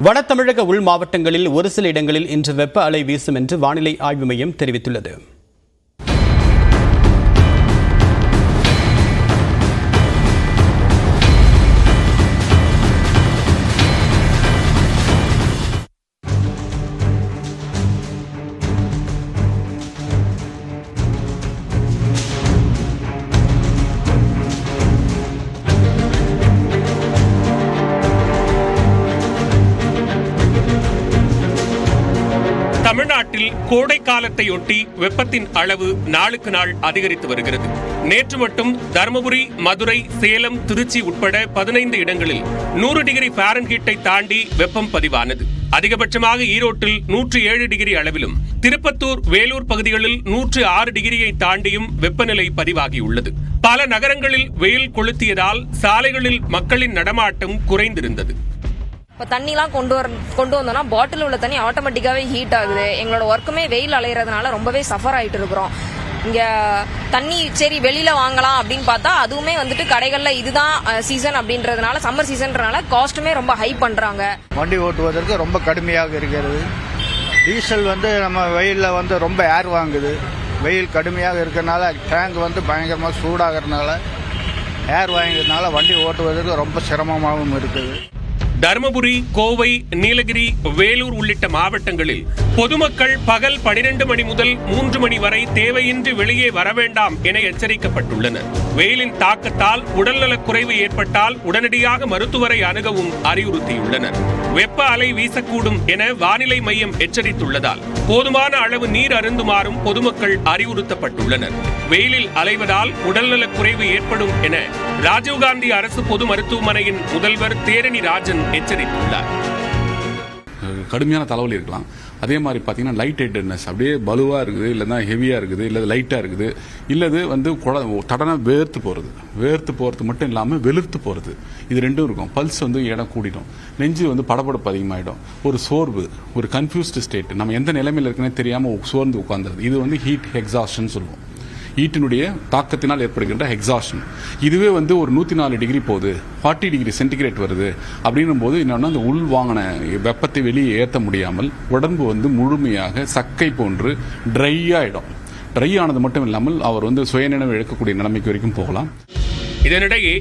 வட தமிழக உள் மாவட்டங்களில் ஒரு சில இடங்களில் இன்று வெப்ப அலை வீசும் என்று வானிலை ஆய்வு மையம் தெரிவித்துள்ளது. தமிழ்நாட்டில் கோடை காலத்தையொட்டி வெப்பத்தின் அளவு நாளுக்கு நாள் அதிகரித்து வருகிறது. நேற்று மட்டும் தருமபுரி, மதுரை, சேலம், திருச்சி உட்பட 15 இடங்களில் 100 டிகிரி ஃபாரன்ஹீட்டை தாண்டி வெப்பம் பதிவானது. அதிகபட்சமாக ஈரோட்டில் 107 டிகிரி அளவிலும், திருப்பத்தூர், வேலூர் பகுதிகளில் 106 டிகிரியை தாண்டியும் வெப்பநிலை பதிவாகியுள்ளது. பல நகரங்களில் வெயில் கொளுத்தியதால் சாலைகளில் மக்களின் நடமாட்டம் குறைந்திருந்தது. இப்போ தண்ணிலாம் கொண்டு வந்தோம்னா பாட்டில் உள்ள தண்ணி ஆட்டோமேட்டிக்காவே ஹீட் ஆகுது. எங்களோட ஒர்க்குமே வெயில் அலையிறதுனால ரொம்பவே சஃபர் ஆயிட்டு இருக்கிறோம். இங்க தண்ணி சரி வெளியில வாங்கலாம் அப்படின்னு பார்த்தா அதுவுமே வந்துட்டு கடைகள்ல இதுதான் சீசன் அப்படின்றதுனால, சம்மர் சீசன்றனால காஸ்ட்டுமே ரொம்ப ஹை பண்றாங்க. வண்டி ஓட்டுவதற்கு ரொம்ப கடுமையாக இருக்கிறது. டீசல் நம்ம வெயிலில் ரொம்ப ஏர் வாங்குது. வெயில் கடுமையாக இருக்கிறதுனால டேங்க் பயங்கரமாக சூடாகிறதுனால ஏர் வாங்கிறதுனால வண்டி ஓட்டுவதற்கு ரொம்ப சிரமமாகவும் இருக்குது. தருமபுரி, கோவை, நீலகிரி, வேலூர் உள்ளிட்ட மாவட்டங்களில் பொதுமக்கள் பகல் 12 மணி முதல் 3 மணி வரை தேவையின்றி வெளியே வர வேண்டாம் என எச்சரிக்கப்பட்டுள்ளனர். வெயிலின் தாக்கத்தால் உடல்நலக் குறைவு ஏற்பட்டால் உடனடியாக மருத்துவரை அணுகவும் அறிவுறுத்தியுள்ளனர். வெப்ப அலை வீசக்கூடும் என வானிலை மையம் எச்சரித்துள்ளதால் போதுமான அளவு நீர் அருந்துமாறும் பொதுமக்கள் அறிவுறுத்தப்பட்டுள்ளனர். வெயிலில் அலைவதால் உடல்நலக் குறைவு ஏற்படும் என ராஜீவ்காந்தி அரசு பொது மருத்துவமனையின் முதல்வர் தேரணி ராஜன் எச்சரித்துள்ளார். கடுமையான தலைவலி இருக்கலாம். அதே மாதிரி பார்த்தீங்கன்னா லைட் ஹெட்டட்னஸ், அப்படியே பலுவாக இருக்குது, இல்லைன்னா ஹெவியாக இருக்குது, இல்லை லைட்டாக இருக்குது, இல்லது தடனை வேர்த்து போகிறது மட்டும் இல்லாமல் வெளுத்து போகிறது, இது ரெண்டும் இருக்கும். பல்ஸ் இடம் கூடிடும், நெஞ்சு படபடப்பு அதிகமாகிடும், ஒரு சோர்வு, ஒரு கன்ஃபியூஸ்டு ஸ்டேட், நம்ம எந்த நிலைமையில் இருக்குன்னு தெரியாமல் சோர்ந்து உட்கார்ந்தது, இது ஹீட் எக்ஸாஷன் சொல்லுவோம். ஹீட்டினுடைய தாக்கத்தினால் ஏற்படுகின்ற எக்ஸாஷன். இதுவே ஒரு 104 டிகிரி போகுது, 40 டிகிரி சென்டிகிரேட் வருது அப்படின்னும் போது என்னன்னா அந்த உள் வாங்கின வெப்பத்தை வெளியே ஏற்ற முடியாமல் உடம்பு முழுமையாக சக்கை போன்று ட்ரை ஆயிடும். ட்ரை ஆனது மட்டும் இல்லாமல் அவர் சுயநினைவு இழக்கக்கூடிய நிலைமைக்கு வரைக்கும் போகலாம். இதனிடையே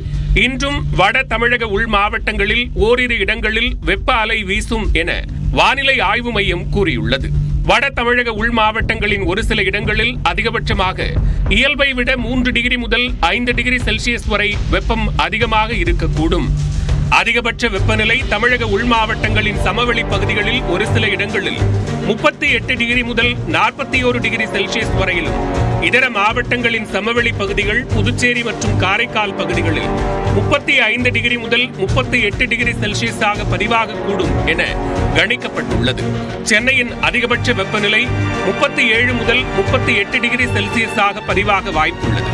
இன்றும் வட தமிழக உள் மாவட்டங்களில் ஓரிரு இடங்களில் வெப்ப அலை வீசும் என வானிலை ஆய்வு மையம் கூறியுள்ளது. வட தமிழக உள் மாவட்டங்களின் ஒரு சில இடங்களில் அதிகபட்சமாக இயல்பை விட 3 டிகிரி முதல் 5 டிகிரி செல்சியஸ் வரை வெப்பம் அதிகமாக இருக்கக்கூடும். அதிகபட்ச வெப்பநிலை தமிழக உள் மாவட்டங்களின் சமவெளி பகுதிகளில் ஒரு சில இடங்களில் 38 டிகிரி முதல் 41 டிகிரி செல்சியஸ் வரையிலும், இதர மாவட்டங்களின் சமவெளி பகுதிகள், புதுச்சேரி மற்றும் காரைக்கால் பகுதிகளில் 35 டிகிரி முதல் 38 டிகிரி செல்சியஸாக பதிவாகக்கூடும் என கணிக்கப்பட்டுள்ளது. சென்னையின் அதிகபட்ச வெப்பநிலை 37 முதல் 38 டிகிரி செல்சியஸாக பதிவாக வாய்ப்புள்ளது.